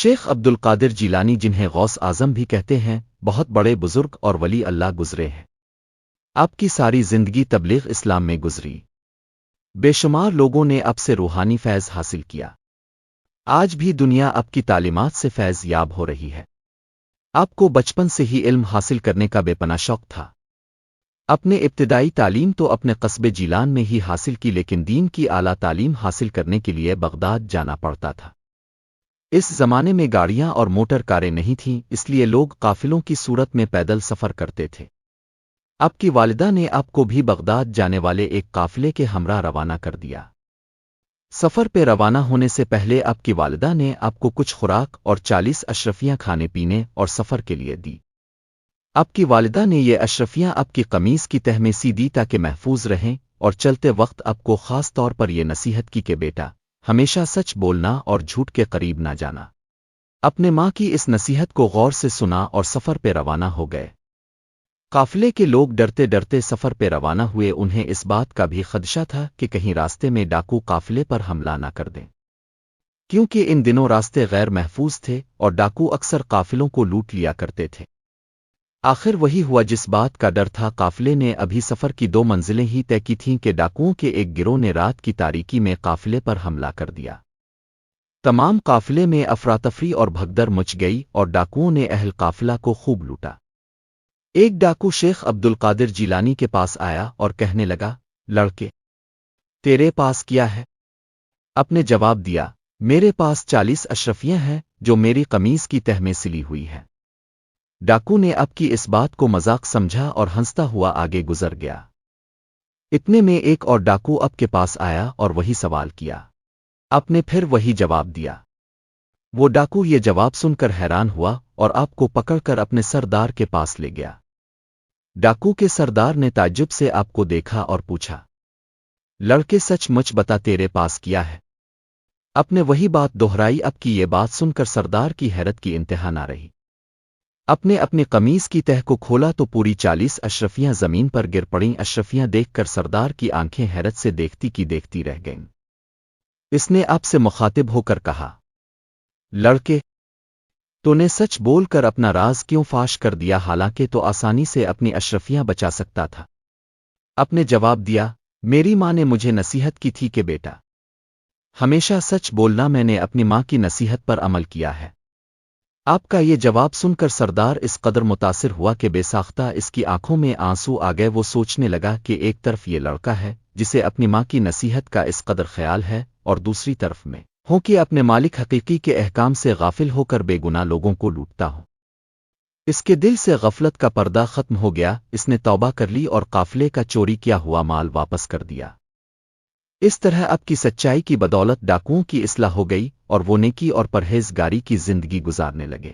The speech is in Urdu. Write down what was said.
شیخ عبد القادر جیلانی، جنہیں غوث اعظم بھی کہتے ہیں، بہت بڑے بزرگ اور ولی اللہ گزرے ہیں۔ آپ کی ساری زندگی تبلیغ اسلام میں گزری۔ بے شمار لوگوں نے آپ سے روحانی فیض حاصل کیا۔ آج بھی دنیا آپ کی تعلیمات سے فیض یاب ہو رہی ہے۔ آپ کو بچپن سے ہی علم حاصل کرنے کا بے پناہ شوق تھا۔ اپنے ابتدائی تعلیم تو اپنے قصبے جیلان میں ہی حاصل کی، لیکن دین کی اعلیٰ تعلیم حاصل کرنے کے لیے بغداد جانا پڑتا تھا۔ اس زمانے میں گاڑیاں اور موٹر کاریں نہیں تھیں، اس لیے لوگ قافلوں کی صورت میں پیدل سفر کرتے تھے۔ آپ کی والدہ نے آپ کو بھی بغداد جانے والے ایک قافلے کے ہمراہ روانہ کر دیا۔ سفر پہ روانہ ہونے سے پہلے آپ کی والدہ نے آپ کو کچھ خوراک اور 40 اشرفیاں کھانے پینے اور سفر کے لیے دی۔ آپ کی والدہ نے یہ اشرفیاں آپ کی قمیض کی تہ میں سی دی تاکہ محفوظ رہیں، اور چلتے وقت آپ کو خاص طور پر یہ نصیحت کی کہ بیٹا، ہمیشہ سچ بولنا اور جھوٹ کے قریب نہ جانا۔ اپنے ماں کی اس نصیحت کو غور سے سنا اور سفر پہ روانہ ہو گئے۔ قافلے کے لوگ ڈرتے ڈرتے سفر پہ روانہ ہوئے، انہیں اس بات کا بھی خدشہ تھا کہ کہیں راستے میں ڈاکو قافلے پر حملہ نہ کر دیں، کیونکہ ان دنوں راستے غیر محفوظ تھے اور ڈاکو اکثر قافلوں کو لوٹ لیا کرتے تھے۔ آخر وہی ہوا جس بات کا ڈر تھا۔ قافلے نے ابھی سفر کی 2 منزلیں ہی طے کی تھیں کہ ڈاکوؤں کے ایک گروہ نے رات کی تاریکی میں قافلے پر حملہ کر دیا۔ تمام قافلے میں افراتفری اور بھگدڑ مچ گئی اور ڈاکوؤں نے اہل قافلہ کو خوب لوٹا۔ ایک ڈاکو شیخ عبد القادر جیلانی کے پاس آیا اور کہنے لگا، لڑکے، تیرے پاس کیا ہے؟ آپ نے جواب دیا، میرے پاس 40 اشرفیاں ہیں جو میری قمیض کی تہ میں سلی ہوئی ہیں۔ ڈاکو نے آپ کی اس بات کو مذاق سمجھا اور ہنستا ہوا آگے گزر گیا۔ اتنے میں ایک اور ڈاکو آپ کے پاس آیا اور وہی سوال کیا۔ آپ نے پھر وہی جواب دیا۔ وہ ڈاکو یہ جواب سن کر حیران ہوا اور آپ کو پکڑ کر اپنے سردار کے پاس لے گیا۔ ڈاکو کے سردار نے تعجب سے آپ کو دیکھا اور پوچھا، لڑکے سچ مچ بتا تیرے پاس کیا ہے؟ آپ نے وہی بات دہرائی۔ آپ کی یہ بات سن کر سردار کی حیرت کی انتہا نہ رہی۔ آپ نے اپنی قمیض کی تہ کو کھولا تو پوری 40 اشرفیاں زمین پر گر پڑیں۔ اشرفیاں دیکھ کر سردار کی آنکھیں حیرت سے دیکھتی کی دیکھتی رہ گئیں۔ اس نے آپ سے مخاطب ہو کر کہا، لڑکے، تو نے سچ بول کر اپنا راز کیوں فاش کر دیا، حالانکہ تو آسانی سے اپنی اشرفیاں بچا سکتا تھا؟ آپ نے جواب دیا، میری ماں نے مجھے نصیحت کی تھی کہ بیٹا، ہمیشہ سچ بولنا، میں نے اپنی ماں کی نصیحت پر عمل کیا ہے۔ آپ کا یہ جواب سن کر سردار اس قدر متاثر ہوا کہ بے ساختہ اس کی آنکھوں میں آنسو آ گئے۔ وہ سوچنے لگا کہ ایک طرف یہ لڑکا ہے جسے اپنی ماں کی نصیحت کا اس قدر خیال ہے، اور دوسری طرف میں ہوں کہ اپنے مالک حقیقی کے احکام سے غافل ہو کر بے گناہ لوگوں کو لوٹتا ہوں۔ اس کے دل سے غفلت کا پردہ ختم ہو گیا۔ اس نے توبہ کر لی اور قافلے کا چوری کیا ہوا مال واپس کر دیا۔ اس طرح آپ کی سچائی کی بدولت ڈاکوؤں کی اصلاح ہو گئی اور وہ نیکی اور پرہیزگاری کی زندگی گزارنے لگے۔